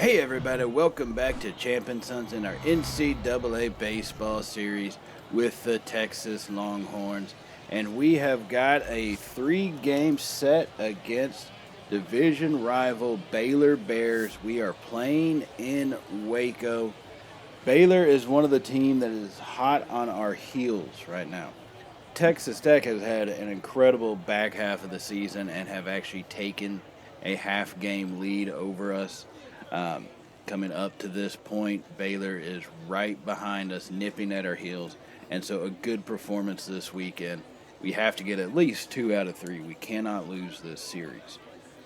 Hey everybody, welcome back to Champion Sons in our NCAA baseball series with the Texas Longhorns. And we have got a 3-game set against division rival Baylor Bears. We are playing in Waco. Baylor is one of the teams that is hot on our heels right now. Texas Tech has had an incredible back half of the season and have actually taken a half-game lead over us. Coming up to this point, Baylor is right behind us, nipping at our heels, and so a good performance this weekend. We have to get at least 2 out of 3. We cannot lose this series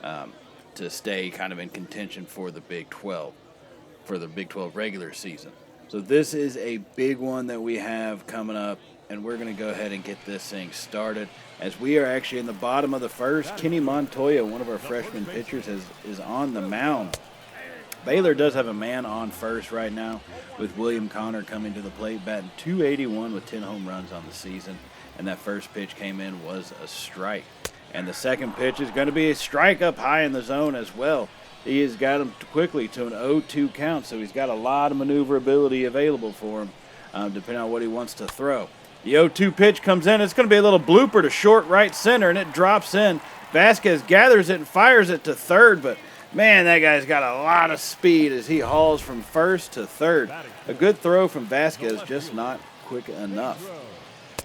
to stay kind of in contention for the Big 12, for the Big 12 regular season. So this is a big one that we have coming up, and we're going to go ahead and get this thing started. As we are actually in the bottom of the first, Kenny Montoya, one of our freshman pitchers, is on the mound. Baylor does have a man on first right now with William Connor coming to the plate, batting .281 with 10 home runs on the season. And that first pitch came in was a strike. And the second pitch is going to be a strike up high in the zone as well. He has got him quickly to an 0-2 count, so he's got a lot of maneuverability available for him, depending on what he wants to throw. The 0-2 pitch comes in. It's going to be a little blooper to short right center, and it drops in. Vasquez gathers it and fires it to third, but man, that guy's got a lot of speed as he hauls from first to third. A good throw from Vasquez, just not quick enough.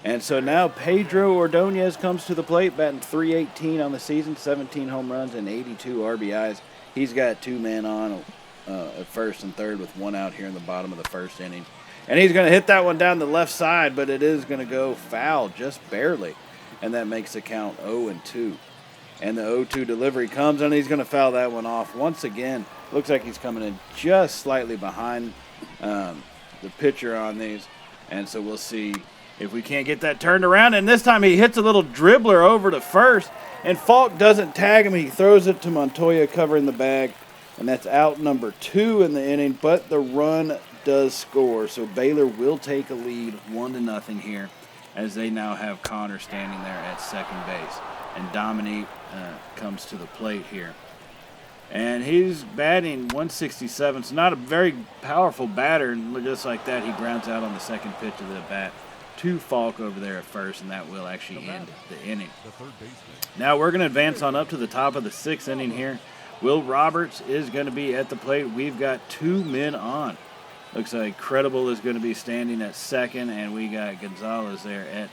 And so now Pedro Ordonez comes to the plate, batting .318 on the season, 17 home runs and 82 RBIs. He's got 2 men on at first and third with 1 out here in the bottom of the first inning. And he's going to hit that one down the left side, but it is going to go foul just barely. And that makes the count 0-2. And the 0-2 delivery comes, and he's going to foul that one off. Once again, looks like he's coming in just slightly behind the pitcher on these. And so we'll see if we can't get that turned around. And this time he hits a little dribbler over to first, and Falk doesn't tag him. He throws it to Montoya covering the bag, and that's out number 2 in the inning. But the run does score, so Baylor will take a lead 1-0 here as they now have Connor standing there at second base. And Dominique comes to the plate here. And he's batting .167, so not a very powerful batter. And just like that, he grounds out on the second pitch of the bat to Falk over there at first, and that will actually end the inning. Now we're going to advance on up to the top of the 6th inning here. Will Roberts is going to be at the plate. We've got 2 men on. Looks like Credible is going to be standing at second, and we got Gonzalez there at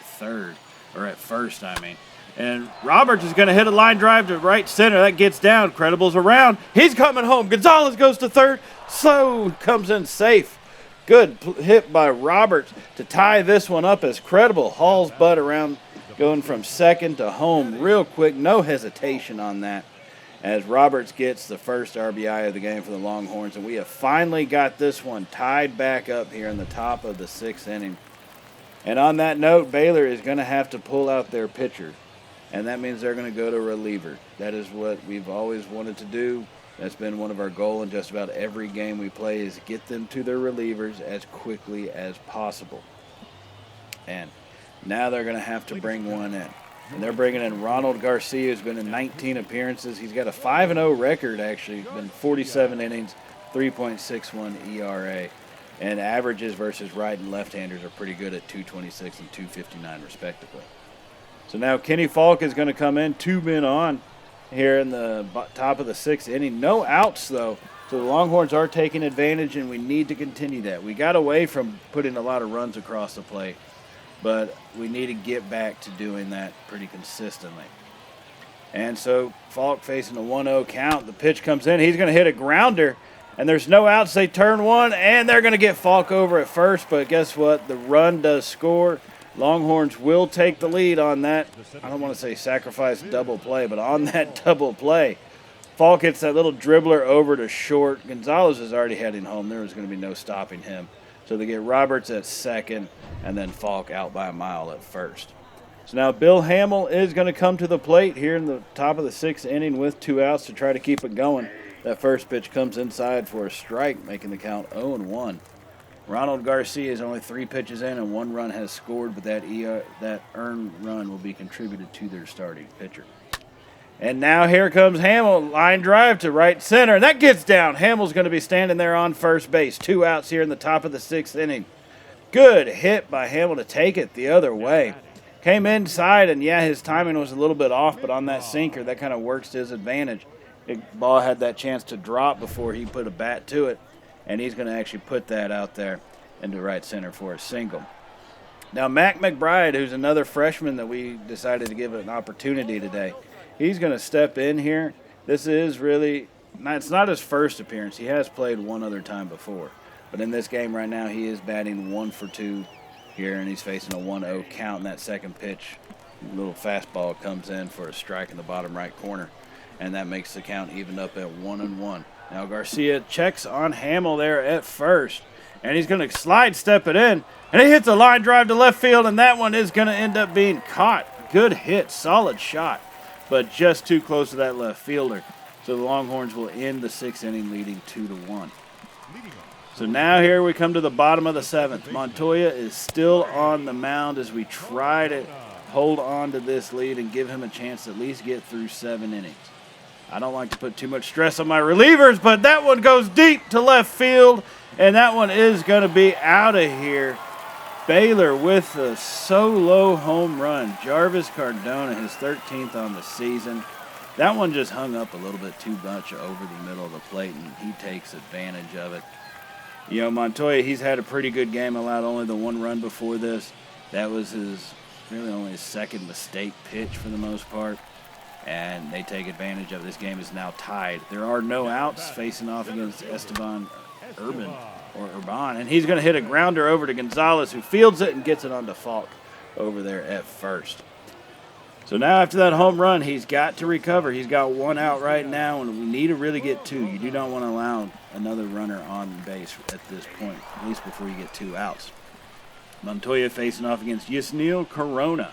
first, I mean. And Roberts is going to hit a line drive to right center. That gets down. Credible's around. He's coming home. Gonzalez goes to third. So comes in safe. Good hit by Roberts to tie this one up as Credible hauls Bud around, going from second to home real quick. No hesitation on that as Roberts gets the first RBI of the game for the Longhorns. And we have finally got this one tied back up here in the top of the 6th inning. And on that note, Baylor is going to have to pull out their pitcher. And that means they're going to go to reliever. That is what we've always wanted to do. That's been one of our goals in just about every game we play, is get them to their relievers as quickly as possible. And now they're going to have to bring one in. And they're bringing in Ronald Garcia, who's been in 19 appearances. He's got a 5-0 record, actually. Been 47 innings, 3.61 ERA. And averages versus right and left-handers are pretty good at .226 and .259, respectively. So now Kenny Falk is going to come in, 2 men on here in the top of the 6th inning. No outs, though. So the Longhorns are taking advantage, and we need to continue that. We got away from putting a lot of runs across the plate, but we need to get back to doing that pretty consistently. And so Falk facing a 1-0 count. The pitch comes in. He's going to hit a grounder, and there's no outs. They turn one, and they're going to get Falk over at first, but guess what? The run does score. Longhorns will take the lead on that, I don't want to say sacrifice double play, but on that double play. Falk hits that little dribbler over to short. Gonzalez is already heading home. There was going to be no stopping him. So they get Roberts at second, and then Falk out by a mile at first. So now Bill Hamill is going to come to the plate here in the top of the 6th inning with 2 outs to try to keep it going. That first pitch comes inside for a strike, making the count 0-1. Ronald Garcia is only 3 pitches in, and 1 run has scored, but that earned run will be contributed to their starting pitcher. And now here comes Hamill, line drive to right center, and that gets down. Hamill's going to be standing there on first base. 2 outs here in the top of the 6th inning. Good hit by Hamill to take it the other way. Came inside, and yeah, his timing was a little bit off, but on that sinker, that kind of works to his advantage. The ball had that chance to drop before he put a bat to it, and he's going to actually put that out there into right center for a single. Now, Mac McBride, who's another freshman that we decided to give an opportunity today, he's going to step in here. This is really, it's not his first appearance. He has played one other time before. But in this game right now, he is batting 1 for 2 here, and he's facing a 1-0 count. And that second pitch, little fastball comes in for a strike in the bottom right corner, and that makes the count even up at 1-1. Now Garcia checks on Hamill there at first, and he's going to slide step it in, and he hits a line drive to left field, and that one is going to end up being caught. Good hit, solid shot, but just too close to that left fielder. So the Longhorns will end the 6th inning leading 2-1. So now here we come to the bottom of the 7th. Montoya is still on the mound as we try to hold on to this lead and give him a chance to at least get through 7 innings. I don't like to put too much stress on my relievers, but that one goes deep to left field, and that one is going to be out of here. Baylor with a solo home run. Jarvis Cardona, his 13th on the season. That one just hung up a little bit too much over the middle of the plate, and he takes advantage of it. You know, Montoya, he's had a pretty good game, allowed only the 1 run before this. That was really only his second mistake pitch for the most part, and they take advantage of it. This game is now tied. There are no outs facing off against Esteban Urban, and he's going to hit a grounder over to Gonzalez, who fields it and gets it onto Falk over there at first. So now after that home run, he's got to recover. He's got 1 out right now, and we need to really get 2. You do not want to allow another runner on base at this point, at least before you get 2 outs. Montoya facing off against Yasniel Corona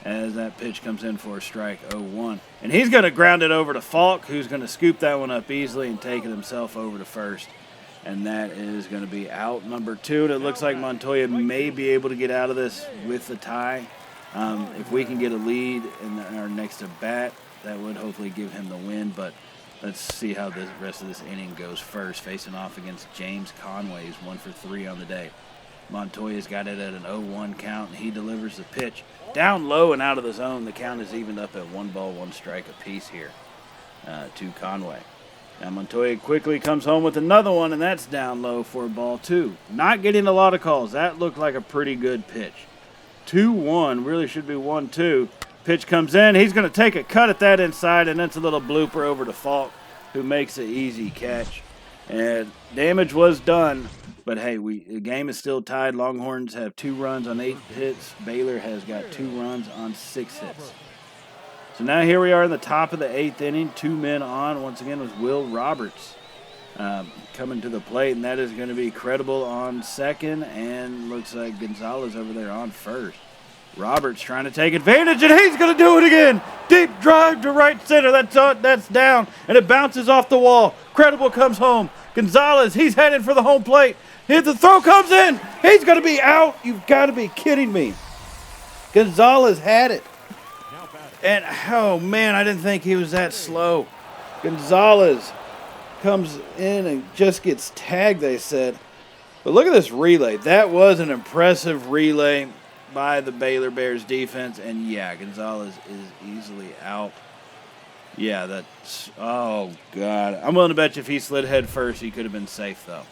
as that pitch comes in for a strike, 0-1. And he's going to ground it over to Falk, who's going to scoop that one up easily and take it himself over to first. And that is going to be out number 2. And it looks like Montoya may be able to get out of this with the tie. If we can get a lead in our next at bat, that would hopefully give him the win. But let's see how the rest of this inning goes first. Facing off against James Conway, who's 1 for 3 on the day. Montoya's got it at an 0-1 count, and he delivers the pitch down low and out of the zone. The count is evened up at 1 ball, 1 strike apiece here to Conway. Now Montoya quickly comes home with another one, and that's down low for ball 2. Not getting a lot of calls. That looked like a pretty good pitch. 2-1, really should be 1-2. Pitch comes in. He's going to take a cut at that inside, and that's a little blooper over to Falk, who makes an easy catch. And damage was done, but hey, the game is still tied. Longhorns have 2 runs on 8 hits. Baylor has got 2 runs on 6 hits. So now here we are in the top of the 8th inning. 2 men on, once again, with Will Roberts coming to the plate, and that is going to be Credible on second, and looks like Gonzalez over there on first. Roberts trying to take advantage, and he's going to do it again. Deep drive to right center. That's down, and it bounces off the wall. Credible comes home. Gonzalez, he's headed for the home plate. The throw comes in. He's going to be out. You've got to be kidding me. Gonzalez had it. And, oh, man, I didn't think he was that slow. Gonzalez comes in and just gets tagged, they said. But look at this relay. That was an impressive relay by the Baylor Bears defense. And, yeah, Gonzalez is easily out. Yeah, that's, oh, God. I'm willing to bet you if he slid head first, he could have been safe, though.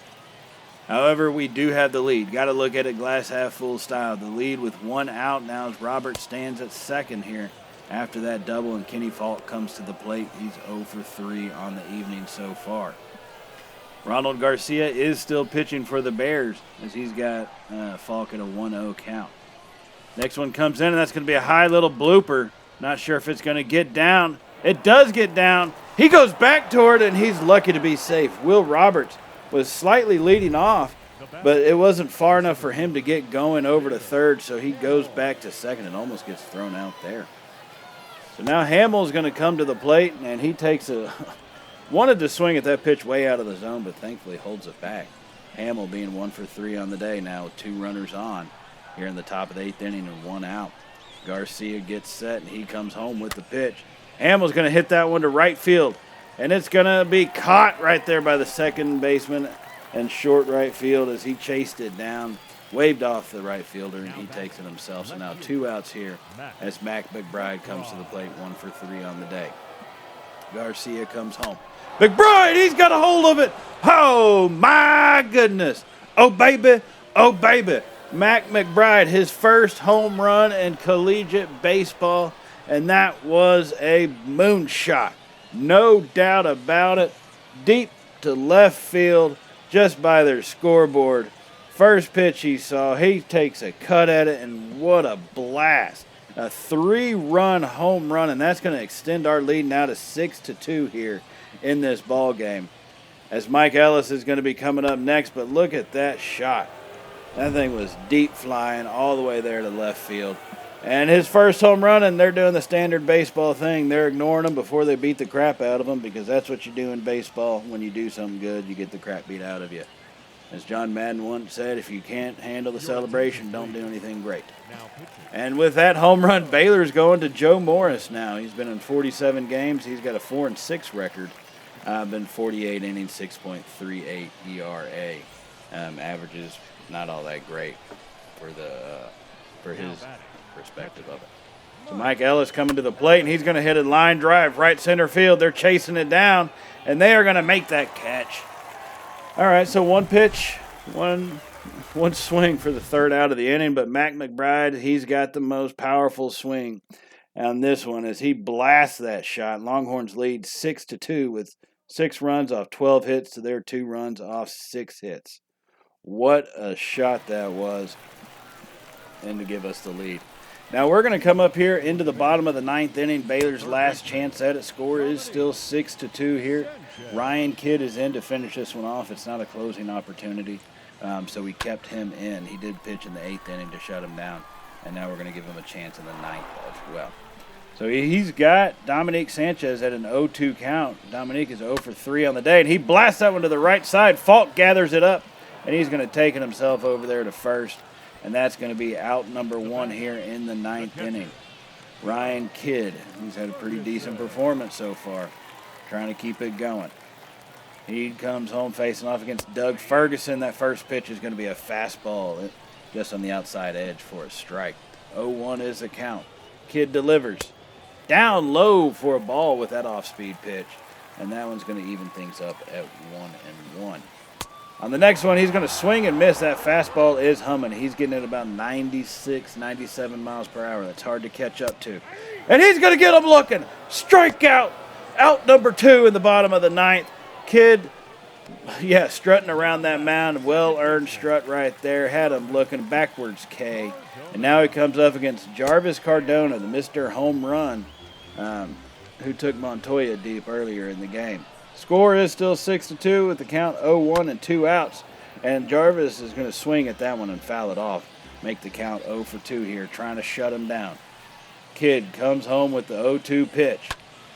However, we do have the lead. Got to look at it glass half full style. The lead with 1 out now as Robert stands at second here after that double, and Kenny Falk comes to the plate. He's 0 for 3 on the evening so far. Ronald Garcia is still pitching for the Bears as he's got Falk at a 1-0 count. Next one comes in, and that's going to be a high little blooper. Not sure if it's going to get down. It does get down. He goes back toward it, and he's lucky to be safe. Will Roberts was slightly leading off, but it wasn't far enough for him to get going over to third, so he goes back to second and almost gets thrown out there. So now Hamill's going to come to the plate, and he takes wanted to swing at that pitch way out of the zone, but thankfully holds it back. Hamill being 1 for 3 on the day now with 2 runners on here in the top of the 8th inning and 1 out. Garcia gets set, and he comes home with the pitch. Hamill's going to hit that one to right field. And it's going to be caught right there by the second baseman and short right field as he chased it down, waved off the right fielder, and he takes it himself. So now 2 outs here as Mac McBride comes to the plate, 1 for 3 on the day. Garcia comes home. McBride, he's got a hold of it. Oh, my goodness. Oh, baby. Oh, baby. Mac McBride, his first home run in collegiate baseball, and that was a moonshot. No doubt about it. Deep to left field, just by their scoreboard. First pitch he saw, he takes a cut at it, and what a blast. A 3-run home run, and that's going to extend our lead now to 6-2 here in this ball game. As Mike Ellis is going to be coming up next, but look at that shot. That thing was deep flying all the way there to left field. And his first home run, and they're doing the standard baseball thing. They're ignoring him before they beat the crap out of him, because that's what you do in baseball. When you do something good, you get the crap beat out of you. As John Madden once said, if you can't handle the celebration, don't do anything great. And with that home run, Baylor's going to Joe Morris now. He's been in 47 games. He's got a 4-6 record. Been 48 innings, 6.38 ERA. Averages not all that great for his perspective of it. So Mike Ellis coming to the plate, and he's going to hit a line drive right center field. They're chasing it down, and they are going to make that catch. All right, so one pitch, one swing for the third out of the inning, but Mac McBride, he's got the most powerful swing on this one as he blasts that shot. Longhorns lead 6-2 with 6 runs off 12 hits to their 2 runs off 6 hits. What a shot that was, and to give us the lead. Now we're going to come up here into the bottom of the 9th inning. Baylor's last chance at it. Score is still 6-2 here. Ryan Kidd is in to finish this one off. It's not a closing opportunity, so we kept him in. He did pitch in the 8th inning to shut him down, and now we're going to give him a chance in the 9th as well. So he's got Dominique Sanchez at an 0-2 count. Dominique is 0 for 3 on the day, and he blasts that one to the right side. Falk gathers it up, and he's going to take it himself over there to first. And that's going to be out number 1 here in the 9th inning. Ryan Kidd, he's had a pretty decent performance so far, trying to keep it going. He comes home facing off against Doug Ferguson. That first pitch is going to be a fastball just on the outside edge for a strike. 0-1 is the count. Kidd delivers. Down low for a ball with that off-speed pitch. And that one's going to even things up at 1-1. On the next one, he's going to swing and miss. That fastball is humming. He's getting at about 96, 97 miles per hour. That's hard to catch up to. And he's going to get him looking. Strikeout. Out number 2 in the bottom of the 9th. Kidd, strutting around that mound. Well-earned strut right there. Had him looking backwards K. And now he comes up against Jarvis Cardona, the Mr. Home Run, who took Montoya deep earlier in the game. Score is still 6-2 with the count 0-1 and 2 outs. And Jarvis is going to swing at that one and foul it off. Make the count 0 for 2 here, trying to shut him down. Kidd comes home with the 0-2 pitch.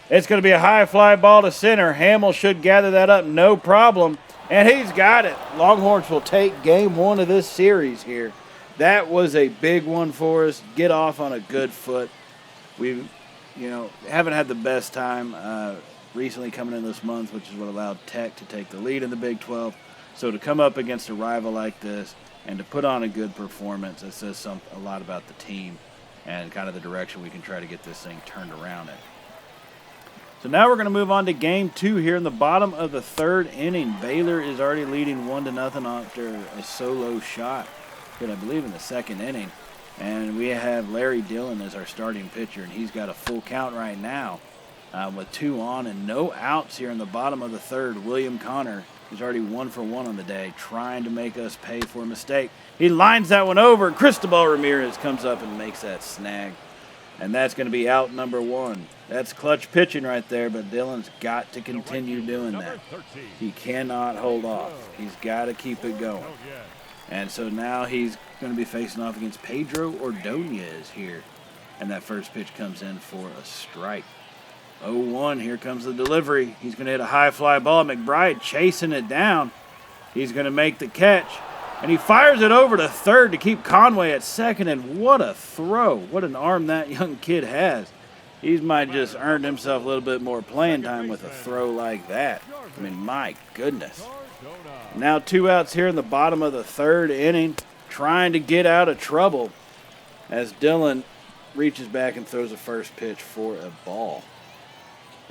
It's going to be a high fly ball to center. Hamill should gather that up, no problem. And he's got it. Longhorns will take game 1 of this series here. That was a big one for us. Get off on a good foot. We, haven't had the best time recently coming in this month, which is what allowed Tech to take the lead in the Big 12. So to come up against a rival like this and to put on a good performance, it says a lot about the team and kind of the direction we can try to get this thing turned around in. So now we're going to move on to game 2 here in the bottom of the 3rd inning. Baylor is already leading 1-0 after a solo shot, I believe in the 2nd inning. And we have Larry Dillon as our starting pitcher, and he's got a full count right now. With 2 on and no outs here in the bottom of the 3rd. William Connor is already 1 for 1 on the day, trying to make us pay for a mistake. He lines that one over. Cristobal Ramirez comes up and makes that snag. And that's going to be out number 1. That's clutch pitching right there, but Dillon's got to continue doing that. He cannot hold off. He's got to keep it going. And so now he's going to be facing off against Pedro Ordonez here. And that first pitch comes in for a strike. 0-1, here comes the delivery. He's going to hit a high fly ball. McBride chasing it down. He's going to make the catch. And he fires it over to third to keep Conway at second. And what a throw. What an arm that young kid has. He might just earned himself a little bit more playing time with a throw like that. I mean, my goodness. Now 2 outs here in the bottom of the 3rd inning, trying to get out of trouble as Dylan reaches back and throws the first pitch for a ball.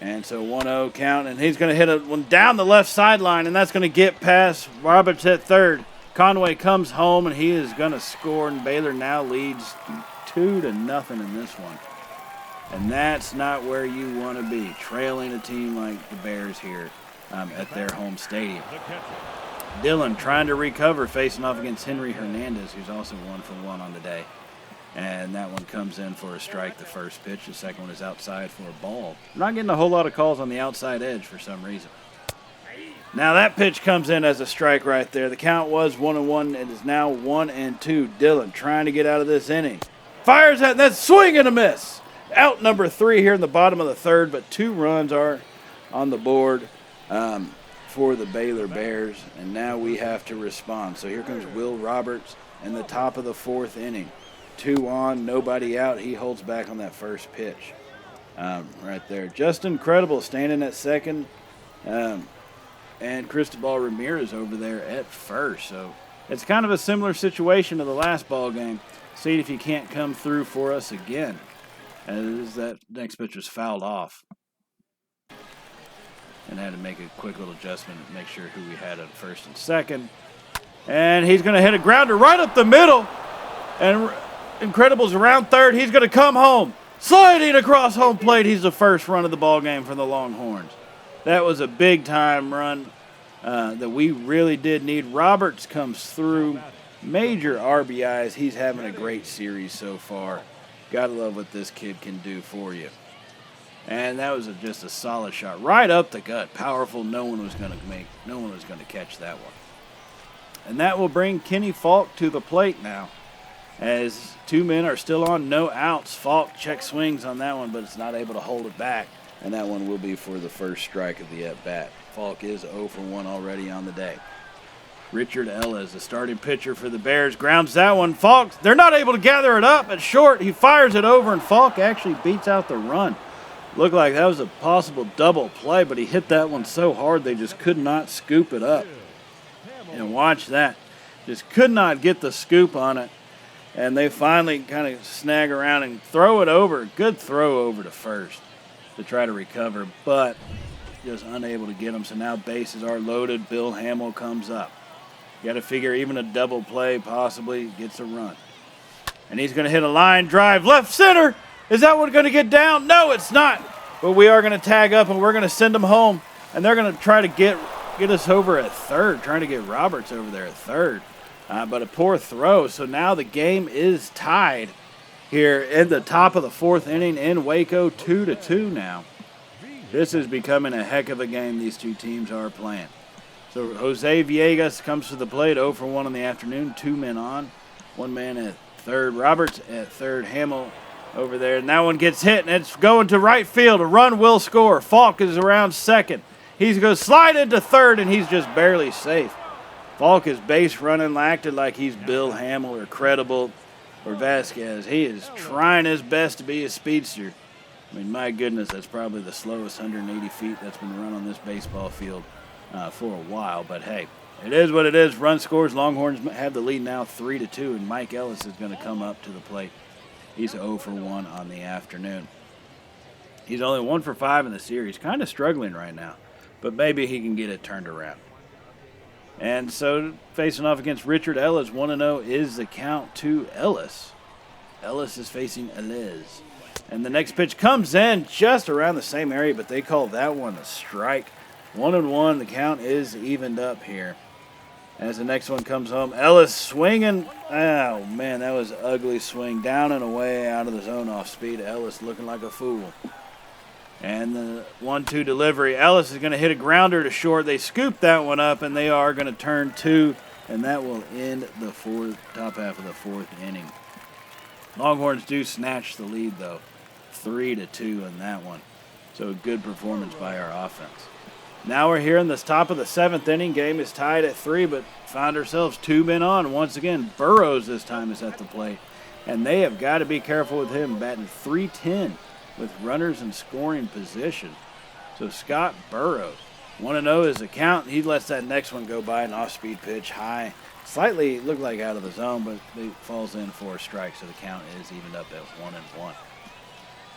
And so 1-0 count, and he's going to hit one down the left sideline, and that's going to get past Roberts at 3rd. Conway comes home, and he is going to score, and Baylor now leads 2-0 in this one. And that's not where you want to be, trailing a team like the Bears here at their home stadium. Dylan trying to recover, facing off against Henry Hernandez, who's also 1 for 1 on the day. And that one comes in for a strike, the first pitch. The second one is outside for a ball. I'm not getting a whole lot of calls on the outside edge for some reason. Now that pitch comes in as a strike right there. The count was 1-1. It is now 1-2. Dylan trying to get out of this inning. Fires at that, swing and a miss. Out number 3 here in the bottom of the 3rd, but 2 runs are on the board for the Baylor Bears, and now we have to respond. So here comes Will Roberts in the top of the 4th inning. 2 on, nobody out. He holds back on that first pitch right there. Just incredible standing at 2nd, and Cristobal Ramirez over there at 1st. So it's kind of a similar situation to the last ball game. See if he can't come through for us again, as that next pitch was fouled off. And had to make a quick little adjustment to make sure who we had at 1st and 2nd. And he's going to hit a grounder right up the middle. And Incredible's around 3rd. He's going to come home. Sliding across home plate. He's the first run of the ball game for the Longhorns. That was a big-time run that we really did need. Roberts comes through. Major RBIs. He's having a great series so far. Gotta love what this kid can do for you. And that was just a solid shot. Right up the gut. Powerful. No one was going to catch that one. And that will bring Kenny Falk to the plate now, as 2 men are still on, no outs. Falk check swings on that one, but it's not able to hold it back. And that one will be for the first strike of the at-bat. Falk is 0 for 1 already on the day. Richard Ellis, the starting pitcher for the Bears, grounds that one. Falk, they're not able to gather it up at short. He fires it over, and Falk actually beats out the run. Looked like that was a possible double play, but he hit that one so hard they just could not scoop it up. And watch that. Just could not get the scoop on it. And they finally kind of snag around and throw it over. Good throw over to 1st to try to recover, but just unable to get them. So now bases are loaded. Bill Hamill comes up. You got to figure even a double play possibly gets a run. And he's going to hit a line drive. Left center. Is that one going to get down? No, it's not. But we are going to tag up, and we're going to send them home. And they're going to try to get us over at 3rd, trying to get Roberts over there at 3rd. But a poor throw. So now the game is tied here in the top of the 4th inning in Waco, 2-2 now. This is becoming a heck of a game these two teams are playing. So Jose Villegas comes to the plate, 0 for 1 in the afternoon, 2 men on, 1 man at 3rd. Roberts at 3rd, Hamill over there. And that one gets hit, and it's going to right field. A run will score. Falk is around 2nd. He's going to slide into 3rd, and he's just barely safe. Falk is base running, acted like he's Bill Hamill or Credible or Vasquez. He is trying his best to be a speedster. I mean, my goodness, that's probably the slowest 180 feet that's been run on this baseball field for a while. But, hey, it is what it is. Run scores. Longhorns have the lead now 3-2, and Mike Ellis is going to come up to the plate. He's 0 for 1 on the afternoon. He's only 1 for 5 in the series. Kind of struggling right now, but maybe he can get it turned around. And so facing off against Richard Ellis, 1-0 is the count to Ellis. Ellis is facing Eliz. And the next pitch comes in just around the same area, but they call that one a strike. 1-1, the count is evened up here. As the next one comes home, Ellis swinging. Oh, man, that was an ugly swing. Down and away, out of the zone off speed. Ellis looking like a fool. And the 1-2 delivery. Ellis is going to hit a grounder to short. They scoop that one up, and they are going to turn 2, and that will end the top half of the 4th inning. Longhorns do snatch the lead, though, 3-2 in that one. So a good performance by our offense. Now we're here in the top of the 7th inning. Game is tied at 3, but found ourselves 2 men on. Once again, Burrows this time is at the plate, and they have got to be careful with him, batting .310. with runners in scoring position. So Scott Burrows, 1-0 is the count. He lets that next one go by, an off-speed pitch high. Slightly looked like out of the zone, but it falls in for a strike, so the count is evened up at 1-1.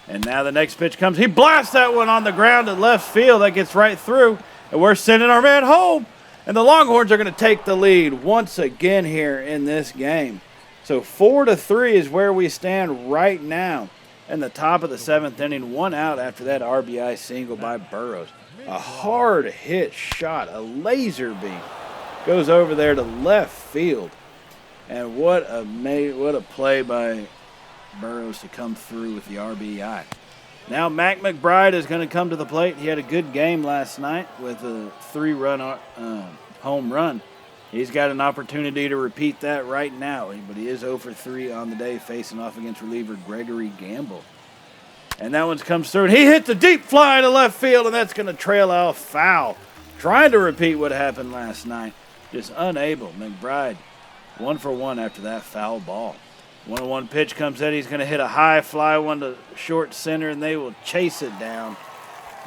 And now the next pitch comes. He blasts that one on the ground at left field. That gets right through, and we're sending our man home. And the Longhorns are going to take the lead once again here in this game. So 4-3 is where we stand right now in the top of the 7th inning. 1 out after that RBI single by Burrows. A hard hit shot, a laser beam, goes over there to left field. And what a play by Burrows to come through with the RBI. Now Mac McBride is going to come to the plate. He had a good game last night with a 3-run home run. He's got an opportunity to repeat that right now, but he is 0 for 3 on the day, facing off against reliever Gregory Gamble. And that one comes through, and he hits a deep fly to left field, and that's going to trail out foul. Trying to repeat what happened last night, just unable. McBride 1 for 1 after that foul ball. 1-1 pitch comes in. He's going to hit a high fly one to short center, and they will chase it down.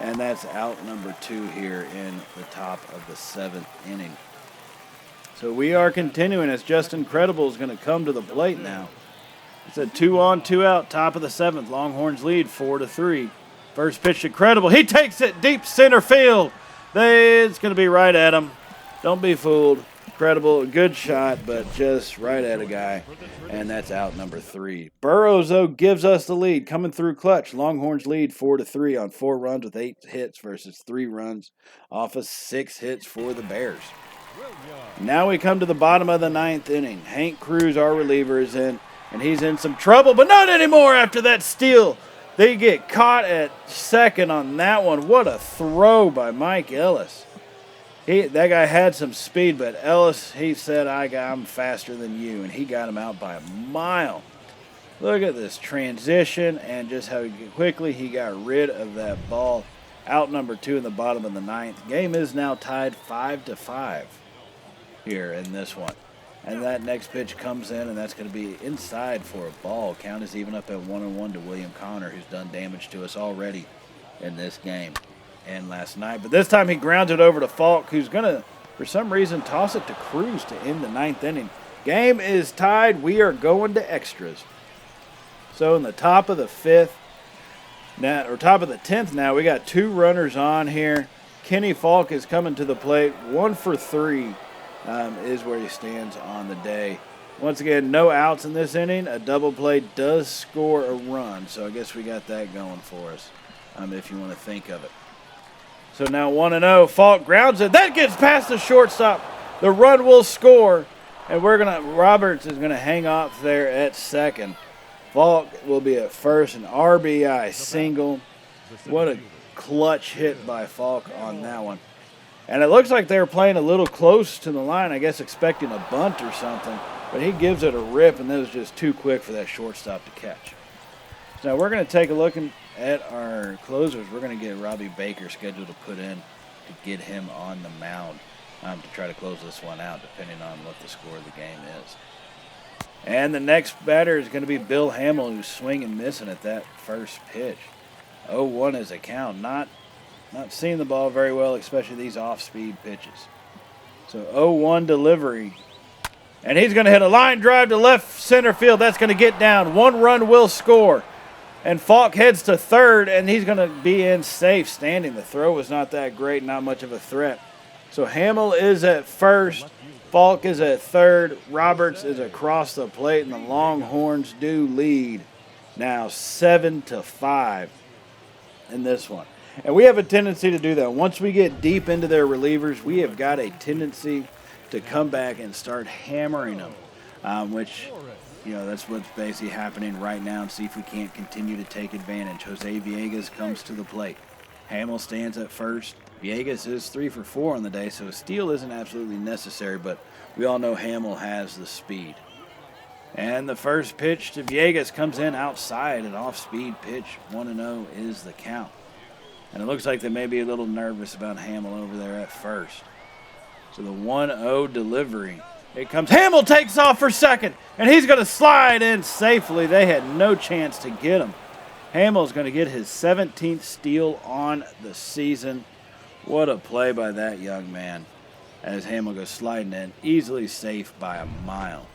And that's out number 2 here in the top of the 7th inning. So we are continuing as Justin Credible is going to come to the plate now. It's a 2-on, 2-out, top of the 7th. Longhorns lead 4-3. First pitch to Credible. He takes it deep center field. It's going to be right at him. Don't be fooled. Credible, a good shot, but just right at a guy. And that's out number 3. Burrows, though, gives us the lead. Coming through clutch. Longhorns lead 4-3 on 4 runs with 8 hits versus 3 runs off of 6 hits for the Bears. Now we come to the bottom of the 9th inning. Hank Cruz, our reliever, is in, and he's in some trouble, but not anymore after that steal. They get caught at second on that one. What a throw by Mike Ellis. That guy had some speed, but Ellis, he said, I'm faster than you, and he got him out by a mile. Look at this transition and just how quickly he got rid of that ball. Out number 2 in the bottom of the 9th. Game is now tied 5-5 here in this one. And that next pitch comes in, and that's going to be inside for a ball. Count is even up at 1-1 to William Connor, who's done damage to us already in this game and last night. But this time he grounds it over to Falk, who's going to, for some reason, toss it to Cruz to end the 9th inning. Game is tied. We are going to extras. So in the top of the 5th, now, or top of the 10th now, we got 2 runners on here. Kenny Falk is coming to the plate. 1 for 3 is where he stands on the day. Once again, no outs in this inning. A double play does score a run, so I guess we got that going for us, if you want to think of it. So now 1-0. Falk grounds it. That gets past the shortstop. The run will score, and Roberts is gonna hang off there at second. Falk will be at first, an RBI single. What a clutch hit by Falk on that one. And it looks like they were playing a little close to the line, I guess expecting a bunt or something. But he gives it a rip, and that was just too quick for that shortstop to catch. So now we're going to take a look at our closers. We're going to get Robbie Baker scheduled to put in to get him on the mound to try to close this one out, depending on what the score of the game is. And the next batter is going to be Bill Hamill, who's swinging missing at that first pitch. 0-1 is a count. Not seeing the ball very well, especially these off-speed pitches. So 0-1 delivery. And he's going to hit a line drive to left center field. That's going to get down. 1 run will score. And Falk heads to third, and he's going to be in safe standing. The throw was not that great, not much of a threat. So Hamill is at first. Falk is at third. Roberts is across the plate, and the Longhorns do lead now 7-5 in this one. And we have a tendency to do that. Once we get deep into their relievers, we have got a tendency to come back and start hammering them, which, that's what's basically happening right now, and see if we can't continue to take advantage. Jose Villegas comes to the plate. Hamill stands at first. Villegas is 3 for 4 on the day, so a steal isn't absolutely necessary, but we all know Hamill has the speed. And the first pitch to Villegas comes in outside, an off-speed pitch. 1-0 is the count. And it looks like they may be a little nervous about Hamill over there at first. So the 1-0 delivery. It comes. Hamill takes off for second, and he's going to slide in safely. They had no chance to get him. Hamill's going to get his 17th steal on the season. What a play by that young man as Hamill goes sliding in, easily safe by a mile.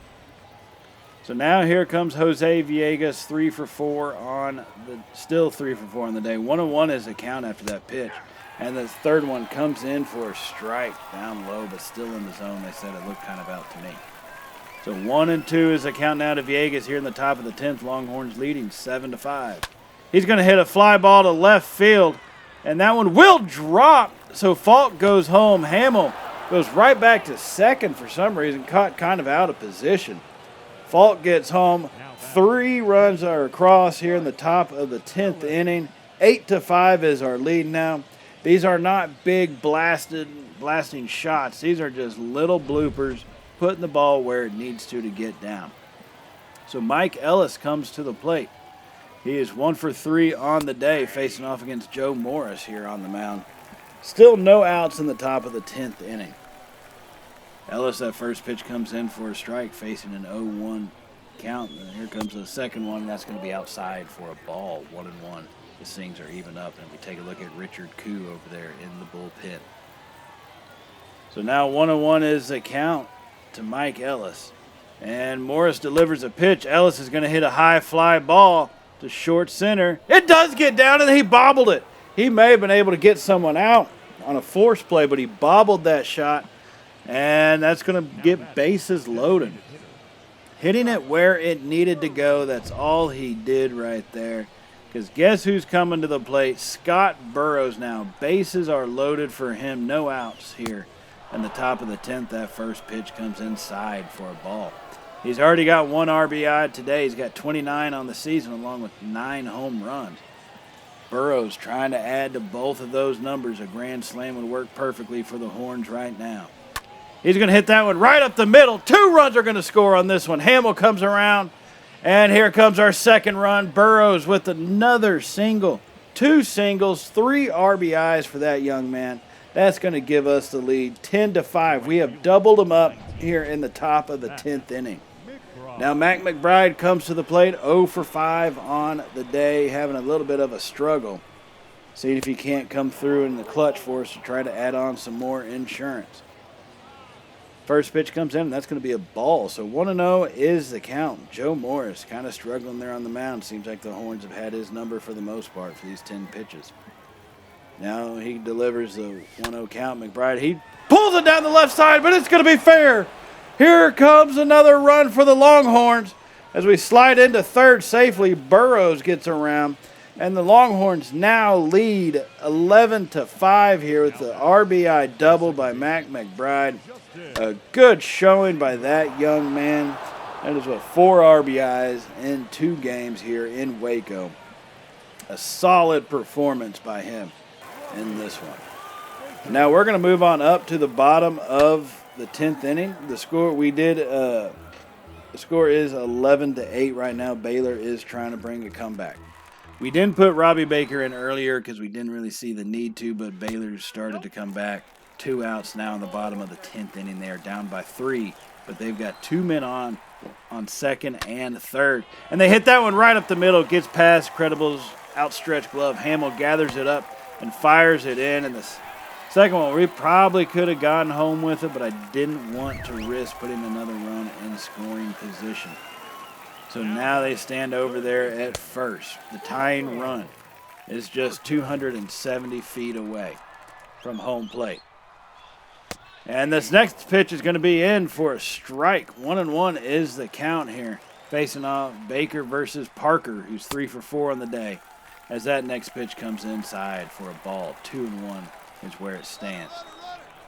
So now here comes Jose Villegas, 3 for 4 on the, still 3 for 4 on the day. 1-1 is the count after that pitch. And the third one comes in for a strike down low, but still in the zone. They said it looked kind of out to me. So 1-2 is the count now to Villegas here in the top of the 10th. Longhorns leading 7-5. He's going to hit a fly ball to left field, and that one will drop. So Falk goes home. Hamill goes right back to second for some reason, caught kind of out of position. Falk gets home. 3 runs are across here in the top of the 10th inning. 8-5 is our lead now. These are not big blasting shots. These are just little bloopers, putting the ball where it needs to get down. So Mike Ellis comes to the plate. He is 1 for 3 on the day, facing off against Joe Morris here on the mound. Still no outs in the top of the 10th inning. Ellis, that first pitch comes in for a strike, facing an 0-1 count. And here comes the second one. That's going to be outside for a ball, 1-1. The things are even up, and we take a look at Richard Koo over there in the bullpen. So now 1-1 is the count to Mike Ellis. And Morris delivers a pitch. Ellis is going to hit a high fly ball to short center. It does get down, and he bobbled it. He may have been able to get someone out on a force play, but he bobbled that shot, and that's going to get bases loaded. Hitting it where it needed to go, that's all he did right there. Because guess who's coming to the plate? Scott Burrows now. Bases are loaded for him. No outs here. In the top of the 10th, that first pitch comes inside for a ball. He's already got 1 RBI today. He's got 29 on the season along with 9 home runs. Burrows trying to add to both of those numbers. A grand slam would work perfectly for the Horns right now. He's going to hit that one right up the middle. 2 runs are going to score on this one. Hamill comes around. And here comes our second run. Burrows with another single. 2 singles, 3 RBIs for that young man. That's going to give us the lead, 10-5. We have doubled them up here in the top of the 10th inning. Now Mac McBride comes to the plate, 0 for 5 on the day, having a little bit of a struggle. Seeing if he can't come through in the clutch for us to try to add on some more insurance. First pitch comes in, and that's going to be a ball. So 1-0 is the count. Joe Morris kind of struggling there on the mound. Seems like the Horns have had his number for the most part for these 10 pitches. Now he delivers the 1-0 count. McBride, he pulls it down the left side, but it's going to be fair. Here comes another run for the Longhorns. As we slide into third safely, Burrows gets around. And the Longhorns now lead 11-5 here with the RBI double by Mac McBride. A good showing by that young man. That is 4 RBIs in 2 games here in Waco. A solid performance by him in this one. Now we're going to move on up to the bottom of the 10th inning. The score the score is 11-8 right now. Baylor is trying to bring a comeback. We didn't put Robbie Baker in earlier because we didn't really see the need to, but Baylor started to come back. 2 outs now in the bottom of the 10th inning. They are down by 3, but they've got 2 men on second and third. And they hit that one right up the middle. Gets past Credible's outstretched glove. Hamill gathers it up and fires it in. And the second one, we probably could have gotten home with it, but I didn't want to risk putting another run in scoring position. So now they stand over there at first. The tying run is just 270 feet away from home plate. And this next pitch is going to be in for a strike. 1-1 is the count here. Facing off Baker versus Parker, who's 3 for 4 on the day. As that next pitch comes inside for a ball. 2-1 is where it stands.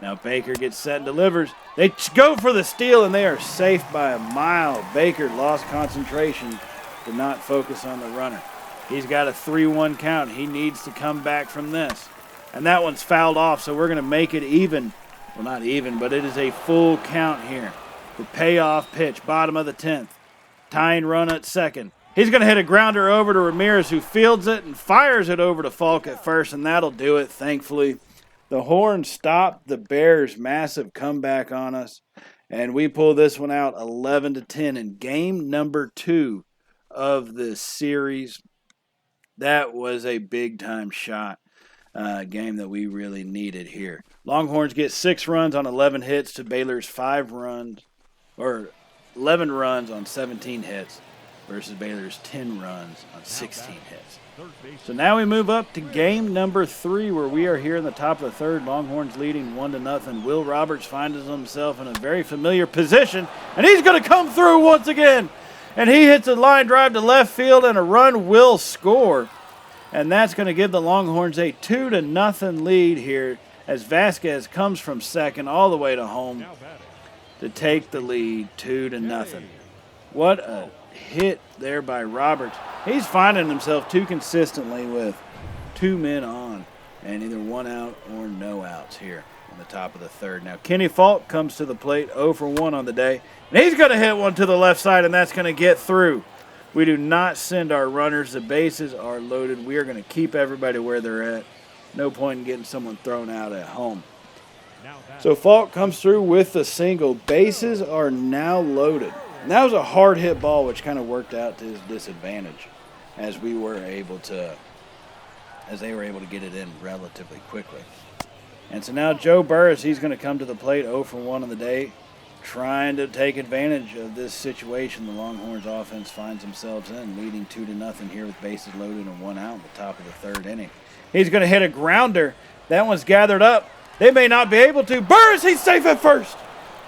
Now Baker gets set and delivers. They go for the steal, and they are safe by a mile. Baker lost concentration, did not focus on the runner. He's got a 3-1 count. He needs to come back from this. And that one's fouled off, so we're going to make it even. Well, not even, but it is a full count here. The payoff pitch, bottom of the 10th. Tying run at second. He's going to hit a grounder over to Ramirez, who fields it and fires it over to Falk at first, and that'll do it, thankfully. The Horns stopped the Bears' massive comeback on us, and we pull this one out 11-10 in game number 2 of this series. That was a big-time shot game that we really needed here. Longhorns get 6 runs on 11 hits to Baylor's 5 runs, or 11 runs on 17 hits versus Baylor's 10 runs on 16 hits. So now we move up to game number 3, where we are here in the top of the third. Longhorns leading 1-0. Will Roberts finds himself in a very familiar position, and he's going to come through once again. And he hits a line drive to left field, and a run will score. And that's going to give the Longhorns a 2-0 lead here as Vasquez comes from second all the way to home to take the lead 2-0. What a hit there by Roberts. He's finding himself too consistently with 2 men on and either 1 out or no outs here in the top of the third. Now Kenny Falk comes to the plate 0 for 1 on the day, and he's going to hit one to the left side, and that's going to get through. We do not send our runners. The bases are loaded. We are going to keep everybody where they're at. No point in getting someone thrown out at home. So Falk comes through with the single. Bases are now loaded. And that was a hard hit ball, which kind of worked out to his disadvantage as they were able to get it in relatively quickly. And so now Joe Burris, he's going to come to the plate 0 for 1 on the day, trying to take advantage of this situation the Longhorns offense finds themselves in, leading 2-0 here with bases loaded and 1 out in the top of the third inning. He's going to hit a grounder. That one's gathered up. They may not be able to. Burris, he's safe at first.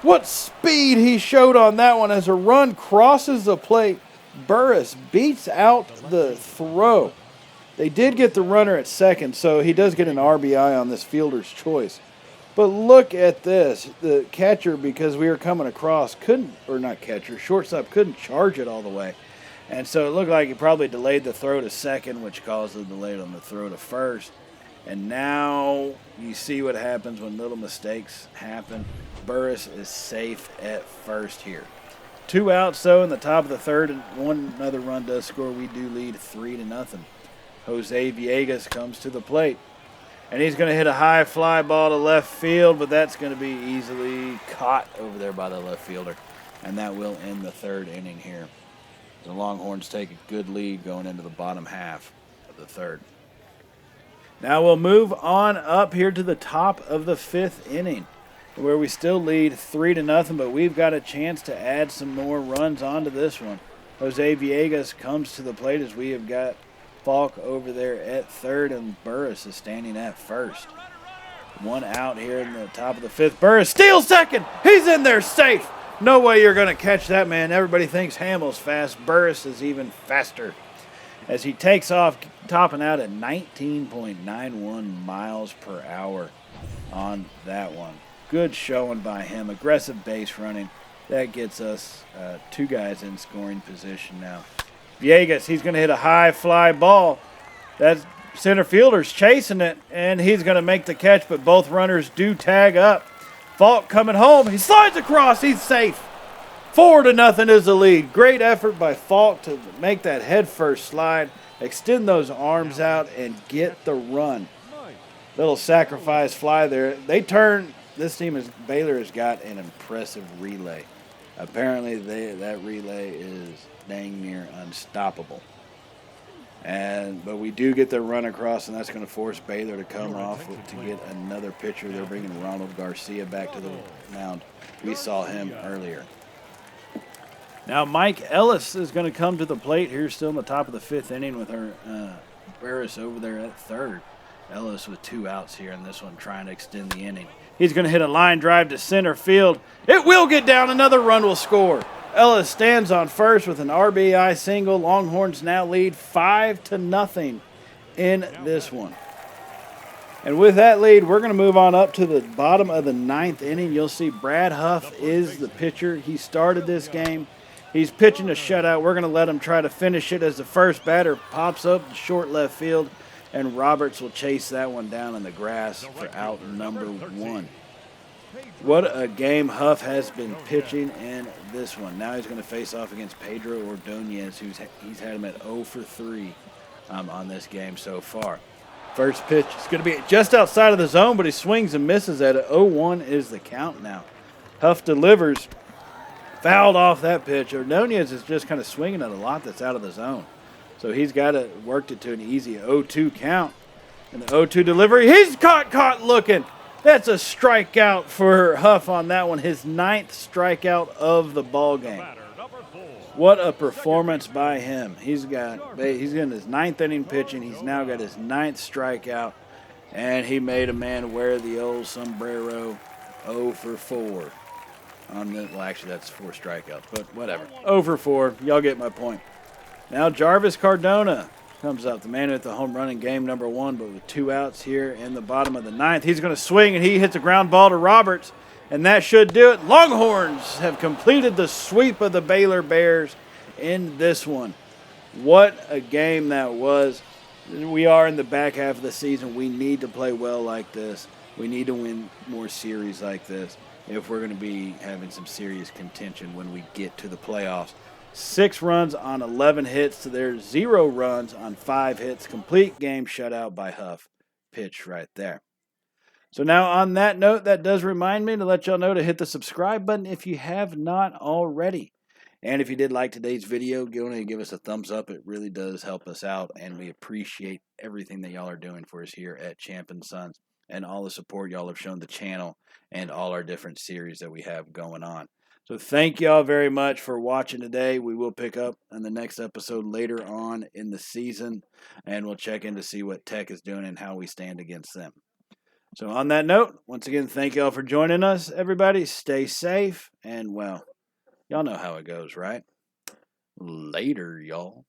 What speed he showed on that one as a run crosses the plate. Burris beats out the throw. They did get the runner at second, so he does get an RBI on this fielder's choice. But look at this. The catcher, because we were coming across, shortstop couldn't charge it all the way. And so it looked like he probably delayed the throw to second, which caused the delay on the throw to first. And now you see what happens when little mistakes happen. Burris is safe at first here. 2 outs, though, in the top of the third, and one another run does score. We do lead 3-0. Jose Villegas comes to the plate. And he's going to hit a high fly ball to left field, but that's going to be easily caught over there by the left fielder. And that will end the third inning here. The Longhorns take a good lead going into the bottom half of the third. Now we'll move on up here to the top of the 5th inning, where we still lead 3-0, but we've got a chance to add some more runs onto this one. Jose Villegas comes to the plate as we have got Falk over there at third, and Burris is standing at first. 1 out here in the top of the 5th. Burris steals second. He's in there safe. No way you're going to catch that man. Everybody thinks Hamill's fast. Burris is even faster as he takes off, topping out at 19.91 miles per hour on that one. Good showing by him. Aggressive base running. That gets us 2 guys in scoring position now. Villegas, he's going to hit a high fly ball. That center fielder's chasing it, and he's going to make the catch, but both runners do tag up. Falk coming home. He slides across. He's safe. 4-0 is the lead. Great effort by Falk to make that head-first slide, extend those arms out, and get the run. Little sacrifice fly there. Baylor has got an impressive relay. Apparently, that relay is dang near unstoppable. But we do get the run across, and that's going to force Baylor to come off to get another pitcher. They're bringing Ronald Garcia back to the mound. We saw him earlier. Now Mike Ellis is going to come to the plate here still in the top of the 5th inning with our Burris over there at third. Ellis with 2 outs here in this one, trying to extend the inning. He's going to hit a line drive to center field. It will get down. Another run will score. Ellis stands on first with an RBI single. Longhorns now lead 5-0 in this one. And with that lead, we're going to move on up to the bottom of the 9th inning. You'll see Brad Huff is the pitcher. He started this game. He's pitching a shutout. We're going to let him try to finish it as the first batter pops up to short left field, and Roberts will chase that one down in the grass for out number 1. What a game Huff has been pitching in this one. Now he's going to face off against Pedro Ordonez, he's had him at 0 for 3 on this game so far. First pitch is going to be just outside of the zone, but he swings and misses at it. 0-1 is the count now. Huff delivers. Fouled off that pitch. Ordonez is just kind of swinging at a lot that's out of the zone. So he's got to work it to an easy 0-2 count. And the 0-2 delivery, he's caught looking. That's a strikeout for Huff on that one. His 9th strikeout of the ball game. What a performance by him. He's getting his 9th inning pitching. He's now got his 9th strikeout. And he made a man wear the old sombrero. 0 for 4. Well, actually, that's 4 strikeouts, but whatever. 0 for 4. Y'all get my point. Now Jarvis Cardona comes up, the man with the home run in game number 1, but with 2 outs here in the bottom of the 9th. He's going to swing, and he hits a ground ball to Roberts, and that should do it. Longhorns have completed the sweep of the Baylor Bears in this one. What a game that was. We are in the back half of the season. We need to play well like this. We need to win more series like this if we're going to be having some serious contention when we get to the playoffs. 6 runs on 11 hits to their 0 runs on 5 hits. Complete game shutout by Huff. Pitch right there. So now on that note, that does remind me to let y'all know to hit the subscribe button if you have not already. And if you did like today's video, go ahead and give us a thumbs up. It really does help us out, and we appreciate everything that y'all are doing for us here at Champ & Sons and all the support y'all have shown the channel and all our different series that we have going on. So thank y'all very much for watching today. We will pick up on the next episode later on in the season, and we'll check in to see what Tech is doing and how we stand against them. So on that note, once again, thank y'all for joining us, everybody. Stay safe, and, well, y'all know how it goes, right? Later, y'all.